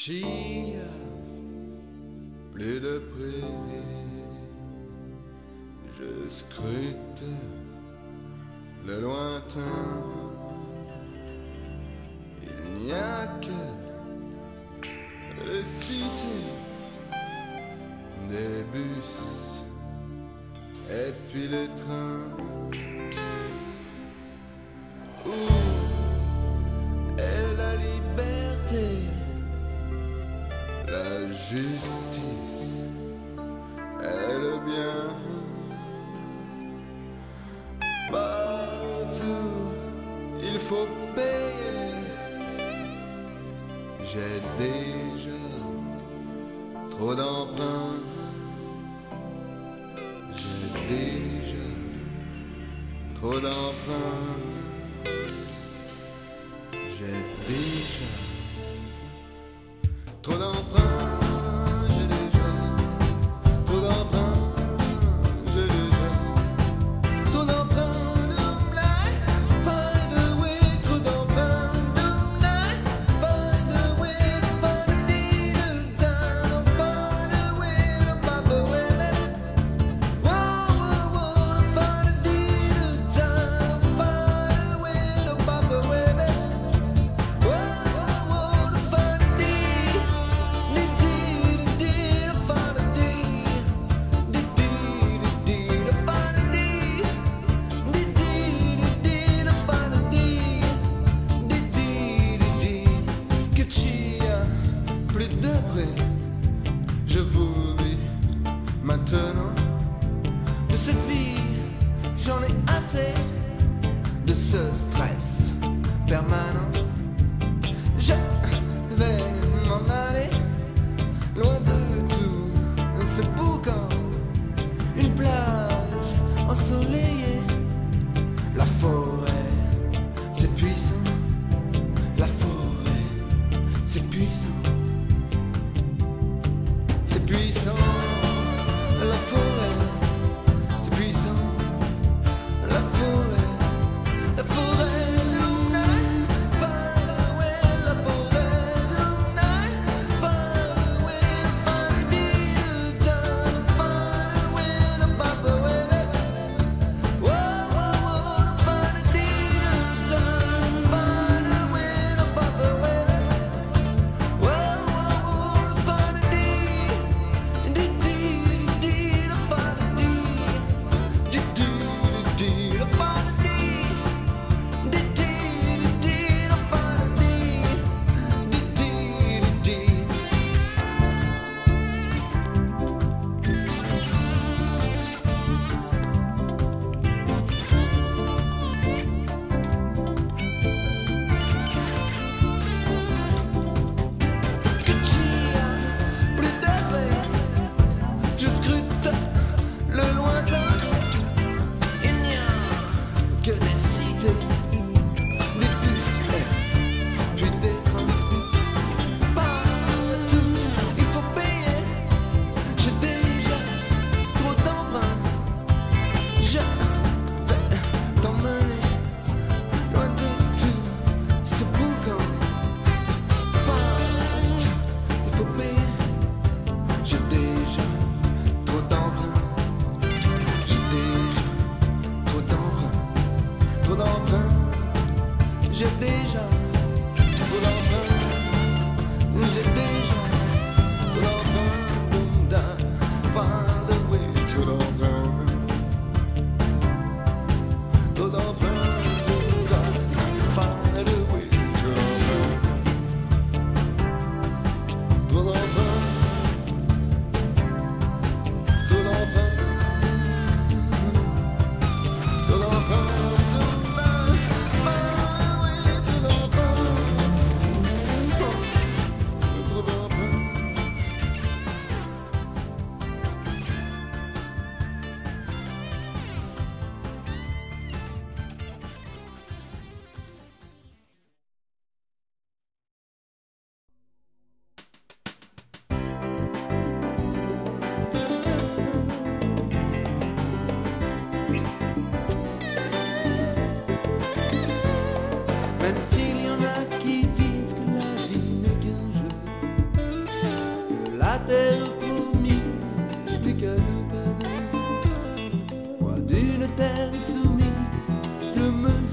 Chia, plus de prairies, je scrute le lointain. Il n'y a que les cités, des bus et puis les trains. Où est la liberté, la justice et le bien? Partout il faut payer. J'ai déjà trop d'emprunts. J'ai déjà trop d'emprunts. J'ai déjà trop d'emprunts. J'ai déjà trop d'emprunts. J'ai déjà trop d'emprunts. Find a way, trop d'emprunts. Find a way, find a deal time. Find a way to pop away, baby. Whoa, find a deal time. Find a way to pop away, baby. Whoa, to find a deal, to find a deal, to find a deal, to find a deal, que chia, plus de près, je vous dis maintenant de cette vie, j'en ai assez de ce stress permanent. Je vais m'en aller loin de tout ce boucan, une plage ensoleillée, la forêt, c'est puissant, la forêt, c'est puissant, c'est puissant, la forêt, c'est puissant, la forêt,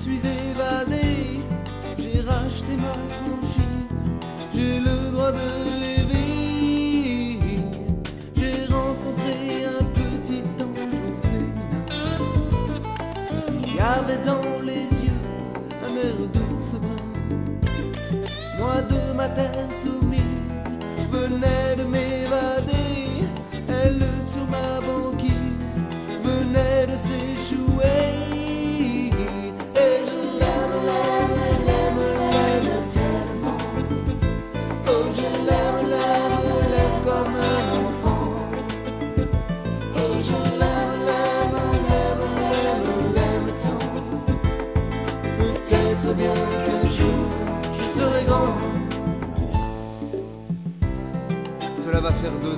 suis évadé, j'ai racheté ma franchise, j'ai le droit de rêver. J'ai rencontré un petit ange au féminin, il y avait dans les yeux un air d'ours brun. Moi de ma terre soumise venais de m'évader, elle sur ma banquise venait de s'échouer. Et je l'aime, l'aime, l'aime, l'aime tellement. Oh, je l'aime, l'aime, l'aime comme un enfant. Oh, je l'aime, l'aime, l'aime, l'aime, l'aime tant. Peut-être bien qu'un jour je serai grand. Cela va faire 2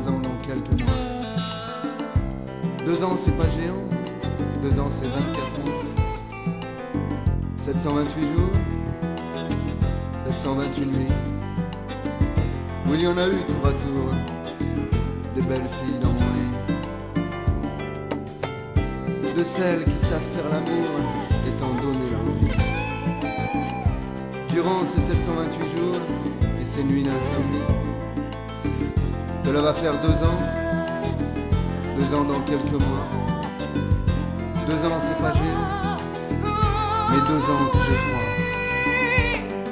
ans dans quelques mois. 2 ans c'est pas géant, 2 ans c'est 24 mois. 728 jours, 728 nuits. Où il y en a eu tour à tour, des belles filles dans mon lit. De celles qui savent faire l'amour et t'en donner l'envie. Durant ces 728 jours et ces nuits d'insomnie, cela va faire 2 ans. 2 ans dans quelques mois. 2 ans c'est pas géant, mais 2 ans que j'ai froid.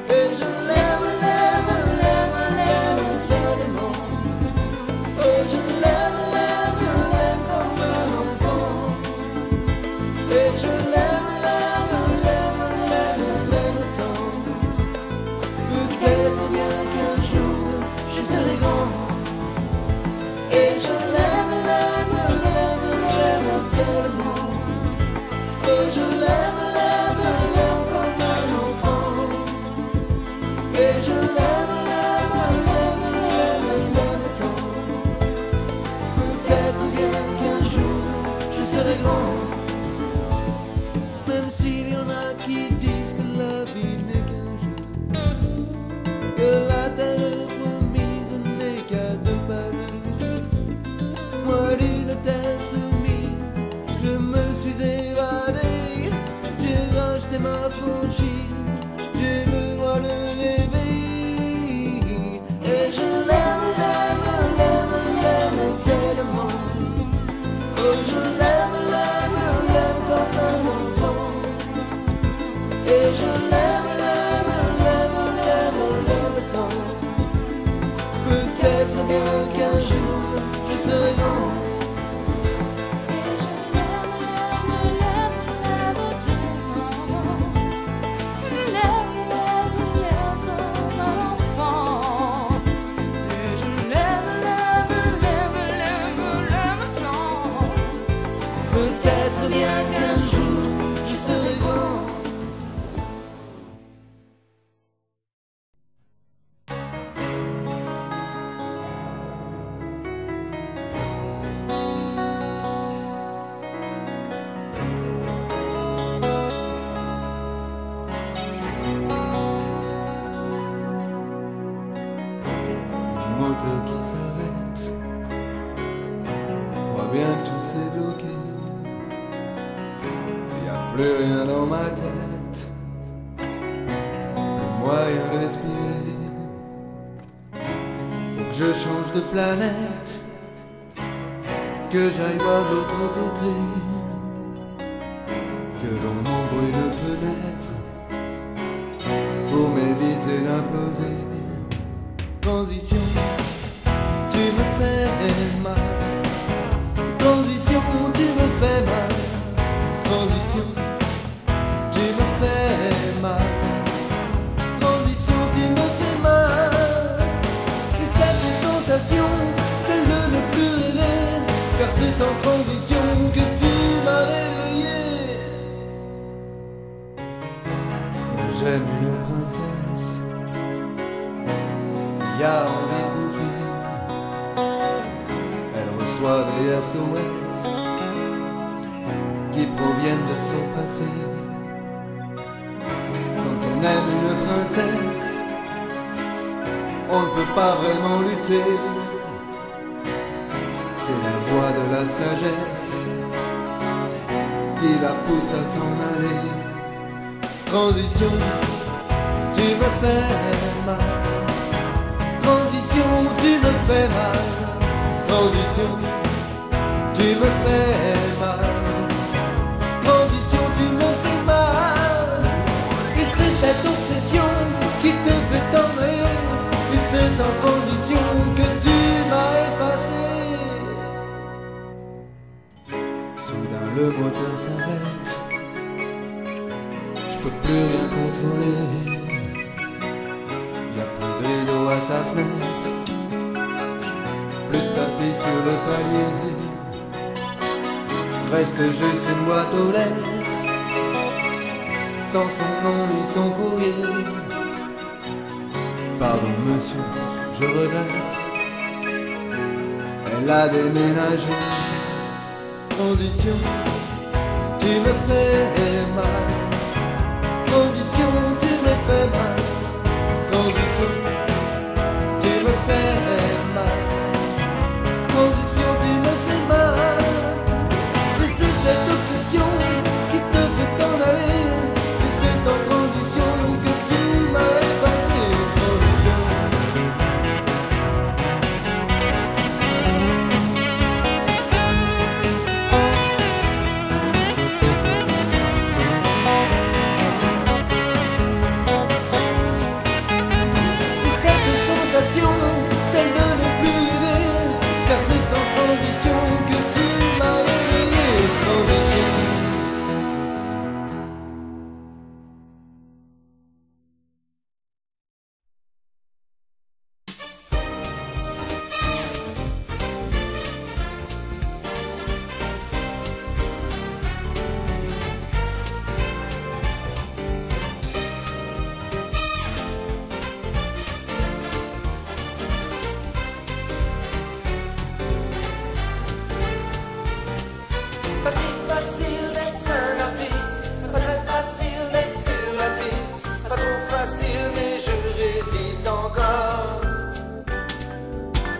Et je l'aime, l'aime, l'aime, l'aime tellement. Oh, je l'aime, l'aime, l'aime comme un enfant. Et je l'aime, l'aime, l'aime, l'aime, l'aime tant. Peut-être bien qu'un jour je serai grand. Et je l'aime, l'aime, l'aime, l'aime tellement. Oh, je l'aime, l'aime, l'aime comme un enfant. Et je l'aime, l'aime, l'aime, l'aime, l'aime tant. Peut-être bien qu'un jour je serai grand. Même s'il y en a qui disent que la vie n'est qu'un jeu, que la terre promise n'est qu'à 2 pas de rue. Moi d'une terre soumise, je me suis évadé, j'ai racheté ma franchise, j'ai le droit de rêver. Et je l'aime, l'aime, l'aime, l'aime tellement. Oh, je l'aime, l'aime, l'aime comme un enfant. Et je l'aime, l'aime, l'aime, l'aime, l'aime tant. Peut-être bien qu'un jour je serai grand. Peut-être bien qu'un jour je serai grand. Moteur qui s'arrête, crois bien que tout s'est bloqué. Y a plus rien dans ma tête, le moyen de respirer. Faut que je change de planète, que j'aille voir de l'autre côté, que l'on ouvre une fenêtre pour m'éviter d'imploser. Transition, tu me fais mal. Transition, tu me fais mal. Transition, tu me fais mal. Transition, tu me fais mal. Et cette sensation, celle de ne plus rêver, car c'est sans transition que tu m'as réveillé. J'aime une princesse, y a envie de bouger. Elle reçoit des SOS qui proviennent de son passé. Quand on aime une princesse, on ne peut pas vraiment lutter. C'est la voie de la sagesse qui la pousse à s'en aller. Transition, tu me fais mal. Transition, tu me fais mal. Transition, tu me fais mal. Transition, tu me fais mal. Et c'est cette obsession qui te fait t'en aller. Et c'est sans transition que tu m'as effacé. Soudain le moteur s'arrête. Je peux plus rien contrôler. Y'a plus de rideau à sa fenêtre, plus de tapis sur le palier. Reste juste une boîte aux lettres, sans son nom ni son courrier. Pardon monsieur, je regrette, elle a déménagé. Transition, tu me fais mal. Transition, tu me fais mal. Transition, tu me fais mal. Transition, tu me fais mal. Et c'est cette obsession qui te fait t'en aller. Et c'est sans transition que tu m'as effacé. Transition. Celle de ne plus vivre, car c'est sans transition que tu m'as réveillé. Transition. Pas si facile d'être un artiste, pas très facile d'être sur la piste, pas trop facile mais je résiste encore.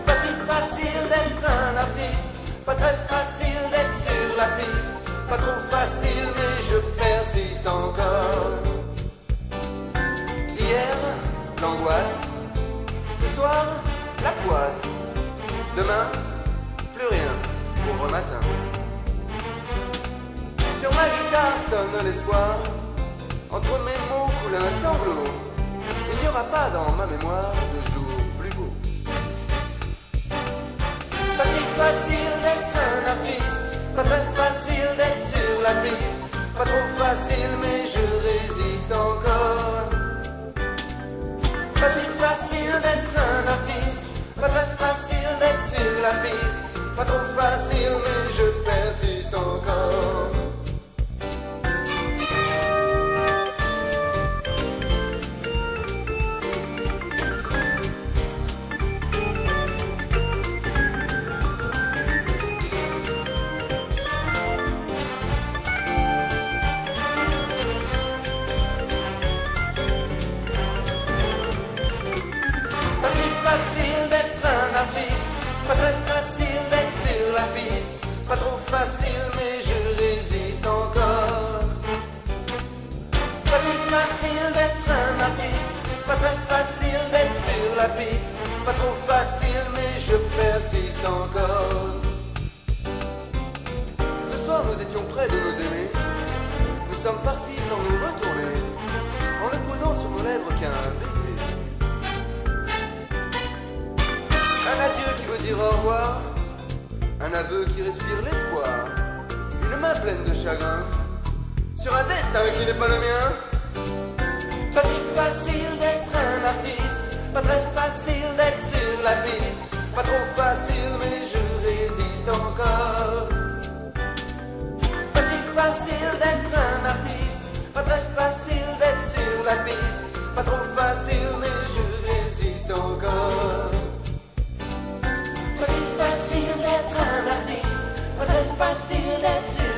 Pas si facile d'être un artiste, pas très facile d'être sur la piste, pas trop facile mais je persiste encore. Hier, l'angoisse, ce soir, la poisse, demain, plus rien, pauvre matin. Sur ma guitare sonne l'espoir, entre mes mots coule un sanglot. Il n'y aura pas dans ma mémoire de jour plus beau. Pas si facile d'être un artiste, pas très facile d'être sur la piste, pas trop facile mais je résiste encore. Pas si facile d'être un artiste, pas très facile d'être sur la piste, pas trop facile mais je persiste encore. Pas très facile d'être sur la piste, pas trop facile mais je résiste encore. Pas si facile d'être un artiste, pas très facile d'être sur la piste, pas trop facile mais je persiste encore. Ce soir nous étions près de nous aimer, nous sommes partis sans nous retourner, en ne posant sur nos lèvres qu'un baiser. Un adieu qui veut dire au revoir, un aveu qui respire l'espoir, une main pleine de chagrin, sur un destin qui n'est pas le mien. Pas si facile d'être un artiste, pas très facile d'être sur la piste, pas trop facile mais je résiste encore. Pas si facile d'être un artiste, pas très facile d'être sur la piste, pas trop facile mais je résiste encore. Pas si facile d'être un artiste, pas très facile d'être sur